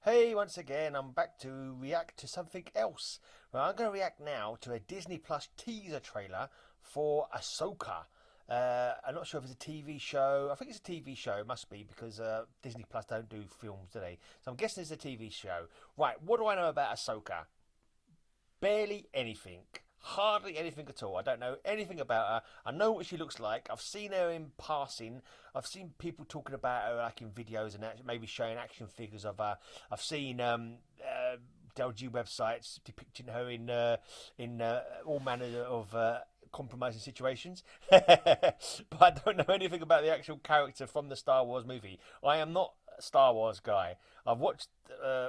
Hey, once again, I'm back to react to something else. Well, I'm going to react now to a Disney Plus teaser trailer for Ahsoka. I'm not sure if it's a TV show. I think it's a TV show. It must be because Disney Plus don't do films, do they? So I'm guessing it's a TV show. Right, what do I know about Ahsoka? Barely anything. Hardly anything at all. I don't know anything about her. I know what she looks like. I've seen her in passing. I've seen people talking about her like in videos and maybe showing action figures of her. I've seen LG websites depicting her in all manner of compromising situations. But I don't know anything about the actual character from the Star Wars movie. I am not a Star Wars guy. I've watched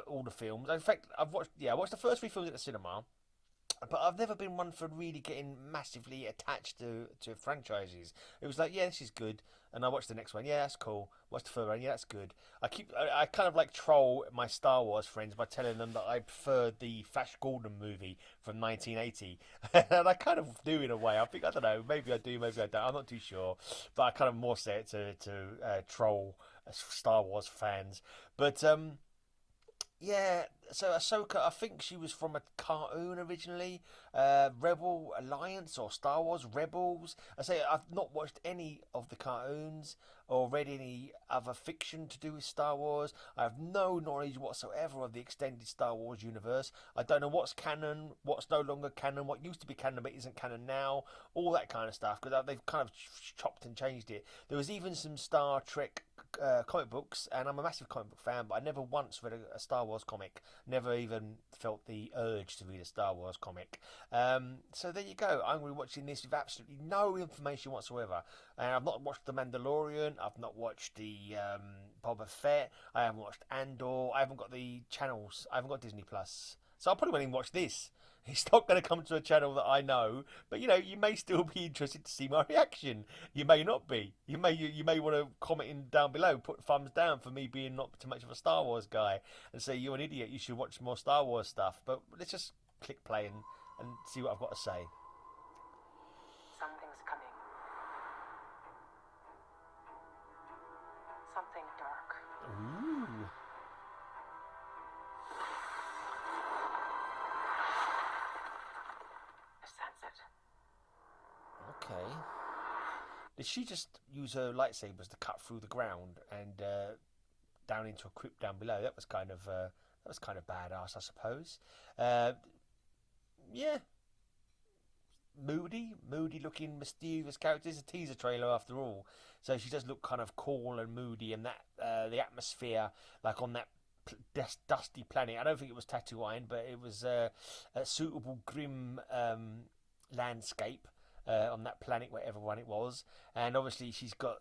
all the films. In fact, I watched the first three films at the cinema, but I've never been one for really getting massively attached to franchises. It was like, yeah, this is good, and I watched the next one. Yeah, that's cool. Watch the third one. Yeah, that's good. I kind of like troll my Star Wars friends by telling them that I preferred the Flash Gordon movie from 1980, and I kind of do in a way. I don't know. Maybe I do. Maybe I don't. I'm not too sure, but I kind of more say it to troll Star Wars fans. But yeah, so Ahsoka, I think she was from a cartoon originally, Rebel Alliance or Star Wars Rebels. I say I've not watched any of the cartoons or read any other fiction to do with Star Wars. I have no knowledge whatsoever of the extended Star Wars universe. I don't know what's canon, what's no longer canon, what used to be canon but isn't canon now, all that kind of stuff because they've kind of chopped and changed it. There was even some Star Trek comic books, and I'm a massive comic book fan, but I never once read a Star Wars comic. Never even felt the urge to read a Star Wars comic. So there you go. I'm going to be watching this with absolutely no information whatsoever. And I've not watched The Mandalorian. I've not watched the Boba Fett. I haven't watched Andor. I haven't got the channels. I haven't got Disney Plus. So I probably won't even watch this. It's not going to come to a channel that I know, but you may still be interested to see my reaction. You may not be. You may want to comment in down below, put thumbs down for me being not too much of a Star Wars guy, and say you're an idiot. You should watch more Star Wars stuff. But let's just click play and see what I've got to say. Something's coming. Something dark. Ooh. I sense it. Okay. Did she just use her lightsabers to cut through the ground and down into a crypt down below? That was kind of badass, I suppose. Uh, yeah, moody looking, mysterious character. It's a teaser trailer after all, so she does look kind of cool and moody, and that the atmosphere, like on that dusty planet. I don't think it was Tatooine, but it was a suitable grim landscape on that planet, whatever one it was. And obviously, she's got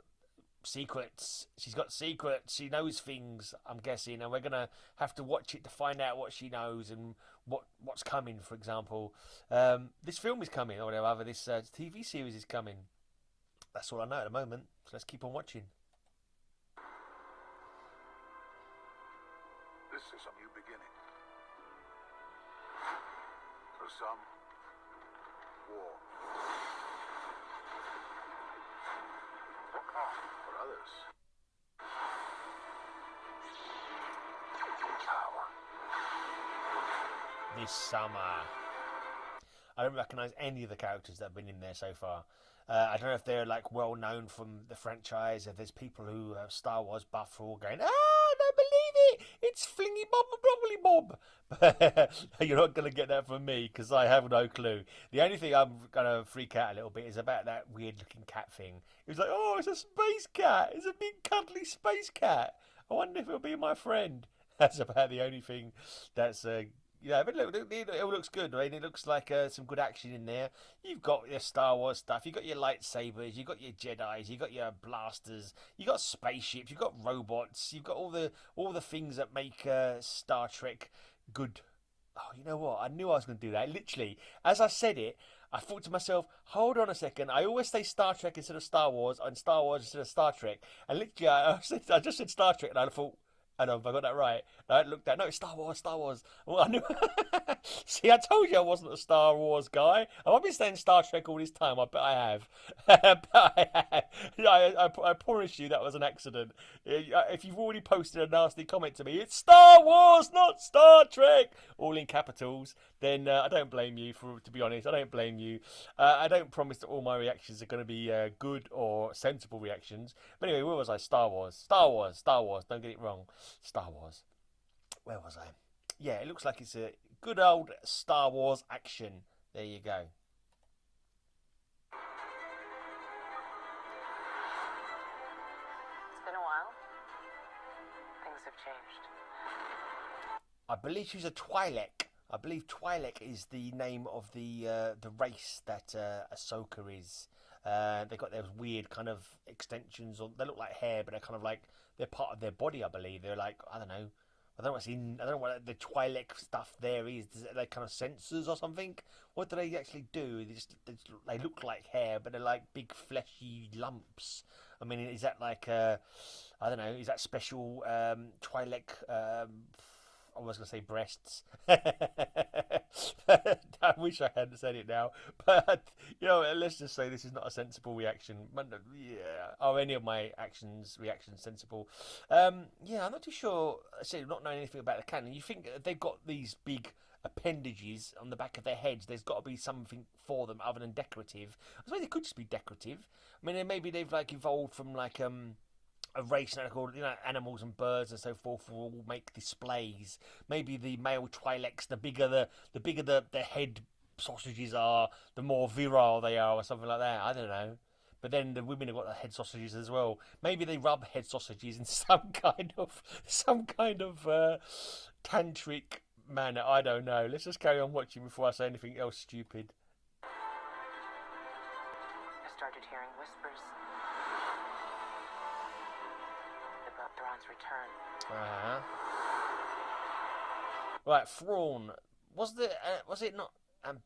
secrets. She's got secrets. She knows things. I'm guessing, and we're gonna have to watch it to find out what she knows and what's coming. For example, this film is coming, or whatever. This TV series is coming. That's all I know at the moment. So let's keep on watching. This is a new beginning. For some, war. For others, power. This summer, I don't recognise any of the characters that have been in there so far. I don't know if they're like well known from the franchise. If there's people who are Star Wars buff who are all going, I don't believe it. It's Flingy Bob and Broccoli Bob. But you're not going to get that from me because I have no clue. The only thing I'm going to freak out a little bit is about that weird looking cat thing. It was like, oh, it's a space cat. It's a big cuddly space cat. I wonder if it'll be my friend. That's about the only thing that's yeah, but look, it all looks good. I mean, it looks like some good action in there. You've got your Star Wars stuff. You've got your lightsabers. You've got your Jedi's. You've got your blasters. You've got spaceships. You've got robots. You've got all the things that make Star Trek good. Oh, you know what? I knew I was going to do that. Literally, as I said it, I thought to myself, hold on a second. I always say Star Trek instead of Star Wars and Star Wars instead of Star Trek. And literally, I just said Star Trek and I thought, I know if I got that right. I looked at no, it's Star Wars, Star Wars. Well, I knew. See, I told you I wasn't a Star Wars guy. I've been saying Star Trek all this time. I bet I have. But I have. I promise you that was an accident. If you've already posted a nasty comment to me, it's Star Wars, not Star Trek, all in capitals, then I don't blame you. To be honest, I don't blame you. I don't promise that all my reactions are going to be good or sensible reactions. But anyway, where was I? Star Wars. Star Wars. Star Wars. Don't get it wrong. Star Wars. Where was I? Yeah, it looks like it's a good old Star Wars action. There you go. It's been a while. Things have changed. I believe she's a Twi'lek. I believe Twi'lek is the name of the race that Ahsoka is. They got those weird kind of extensions, or they look like hair, but they're kind of like they're part of their body. I believe they're like I don't know. I don't know what's in. I don't know what the Twi'lek stuff there is. Is it like kind of sensors or something? What do they actually do? They look like hair, but they're like big fleshy lumps. I mean, is that like I don't know? Is that special Twi'lek? I was going to say breasts. I wish I hadn't said it now. But, let's just say this is not a sensible reaction. Yeah. Are any of my reactions sensible? Yeah, I'm not too sure. I say, not knowing anything about the canon, you think they've got these big appendages on the back of their heads. There's got to be something for them other than decorative. I suppose they could just be decorative. I mean, maybe they've like evolved from like a race that are called, animals and birds and so forth will all make displays. Maybe the male Twi'leks, the bigger the head sausages are, the more virile they are, or something like that. I don't know. But then the women have got the head sausages as well. Maybe they rub head sausages in some kind of tantric manner. I don't know. Let's just carry on watching before I say anything else stupid. I started hearing whispers about Thrawn's return. Right, Thrawn. Was it not? I've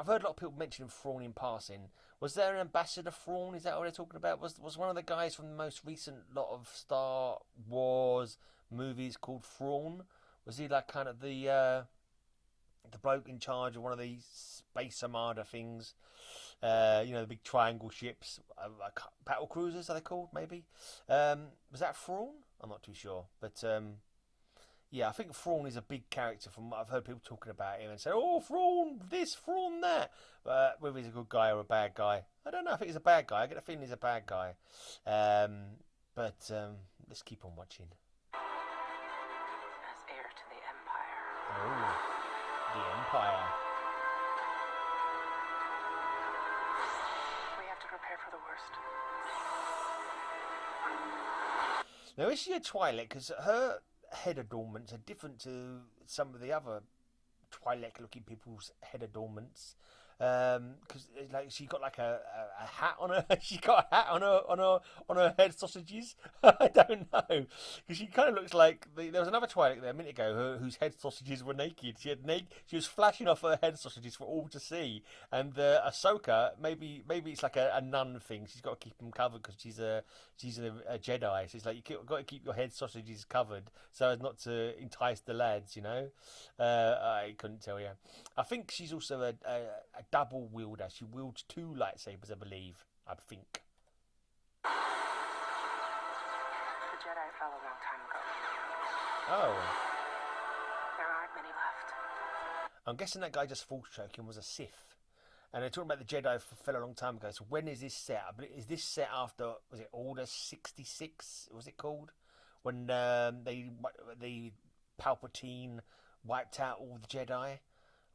heard a lot of people mentioning Thrawn in passing. Was there an ambassador Thrawn? Is that what they're talking about? Was one of the guys from the most recent lot of Star Wars movies called Thrawn? Was he like kind of the bloke in charge of one of these space armada things? The big triangle ships, battle cruisers are they called? Maybe. Was that Thrawn? I'm not too sure, but yeah, I think Thrawn is a big character. From what I've heard people talking about him and say, "Oh, Thrawn this, Thrawn that." Whether he's a good guy or a bad guy, I don't know. I think he's a bad guy. I get a feeling he's a bad guy. But let's keep on watching. As heir to the Empire. Oh, the Empire. We have to prepare for the worst. Now, is she a Twi'lek? Because her head adornments are different to some of the other Twi'lek-looking people's head adornments. Because like she got like a hat on her. She got a hat on her head sausages. I don't know, because she kind of looks like there was another Twi'lek there a minute ago whose head sausages were naked. She was flashing off her head sausages for all to see. And Ahsoka, maybe it's like a nun thing. She's got to keep them covered because she's a Jedi. So it's like you've got to keep your head sausages covered so as not to entice the lads. I couldn't tell you. I think she's also a double wielder. She wields two lightsabers, I believe. I think. The Jedi fell a long time ago. Oh. There aren't many left. I'm guessing that guy just force choking was a Sith. And they're talking about the Jedi fell a long time ago. So when is this set? Is this set after, was it Order 66? Was it called? When the Palpatine wiped out all the Jedi?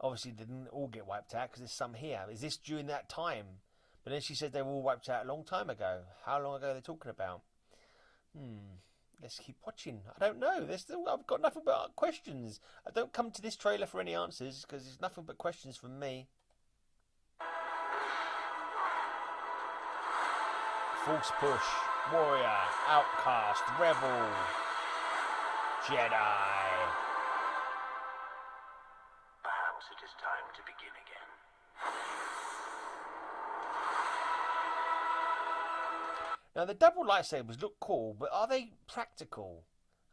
Obviously, they didn't all get wiped out because there's some here. Is this during that time? But then she said they were all wiped out a long time ago. How long ago are they talking about? Let's keep watching. I don't know. I've got nothing but questions. I don't come to this trailer for any answers because there's nothing but questions from me. Force push, warrior, outcast, rebel, Jedi. Perhaps it is time to begin again. Now the double lightsabers look cool, but are they practical?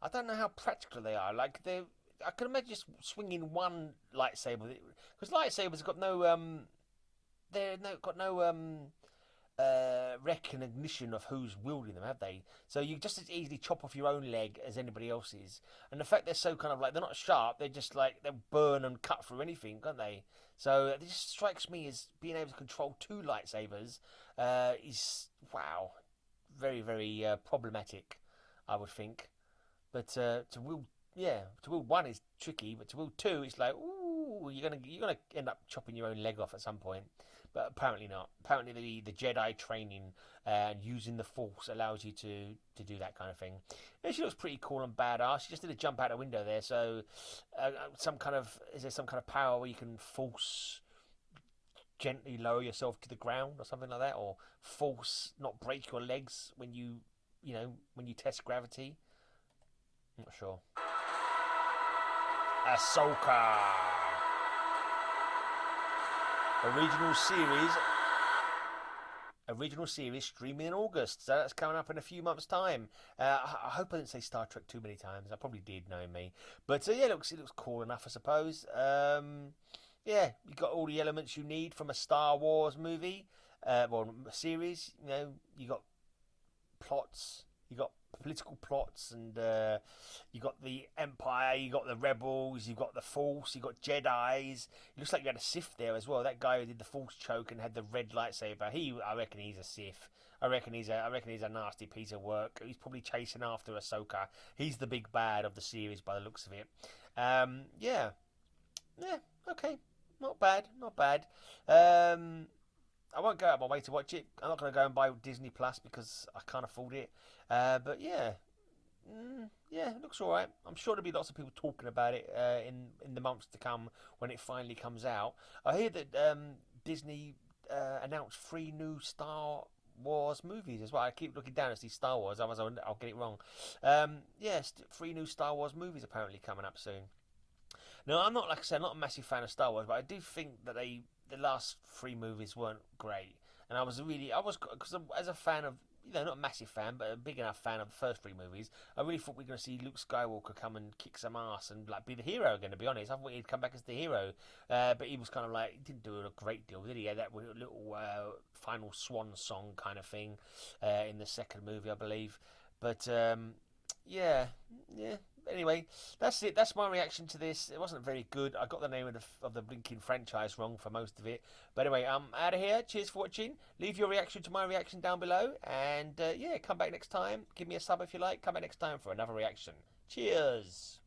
I don't know how practical they are. Like I can imagine just swinging one lightsaber because lightsabers have got no got no recognition of who's wielding them, have they? So you just as easily chop off your own leg as anybody else's. And the fact they're so kind of like they're not sharp, they're just like they'll burn and cut through anything, can't they? So it just strikes me as being able to control two lightsabers is wow, very very problematic, I would think. But to wield one is tricky, but to wield two, it's like ooh, you're gonna end up chopping your own leg off at some point. But apparently not. Apparently the Jedi training and using the Force allows you to do that kind of thing. And she looks pretty cool and badass. She just did a jump out a window there. So is there some kind of power where you can force gently lower yourself to the ground or something like that, or force not break your legs when when you test gravity? I'm not sure. Ahsoka. Original series streaming in August. So that's coming up in a few months' time. I hope I didn't say Star Trek too many times. I probably did, knowing me. But yeah, it looks cool enough, I suppose. Yeah, you got all the elements you need from a Star Wars movie, series. You got plots, you got political plots, and you got the Empire, you got the Rebels, you got the Force, you got Jedi's. It looks like you had a Sith there as well. That guy who did the Force choke and had the red lightsaber. I reckon he's a Sith. I reckon he's a nasty piece of work. He's probably chasing after Ahsoka. He's the big bad of the series by the looks of it. Yeah, okay, not bad. I won't go out of my way to watch it. I'm not going to go and buy Disney Plus because I can't afford it. But yeah, it looks all right. I'm sure there'll be lots of people talking about it in the months to come when it finally comes out. I hear that Disney announced 3 new Star Wars movies as well. I keep looking down at these Star Wars, otherwise I'll get it wrong. Yes, 3 new Star Wars movies apparently coming up soon. No, I'm not, like I said, not a massive fan of Star Wars, but I do think that the last 3 movies weren't great, and because as a fan of, not a massive fan, but a big enough fan of the first 3 movies, I really thought we were going to see Luke Skywalker come and kick some ass and like be the hero again. To be honest, I thought he'd come back as the hero, but he was kind of like, he didn't do a great deal, did he? He had that little final swan song kind of thing in the second movie, I believe. But yeah. Anyway, that's it. That's my reaction to this. It wasn't very good. I got the name of the blinking franchise wrong for most of it. But anyway, I'm out of here. Cheers for watching. Leave your reaction to my reaction down below. And come back next time. Give me a sub if you like. Come back next time for another reaction. Cheers.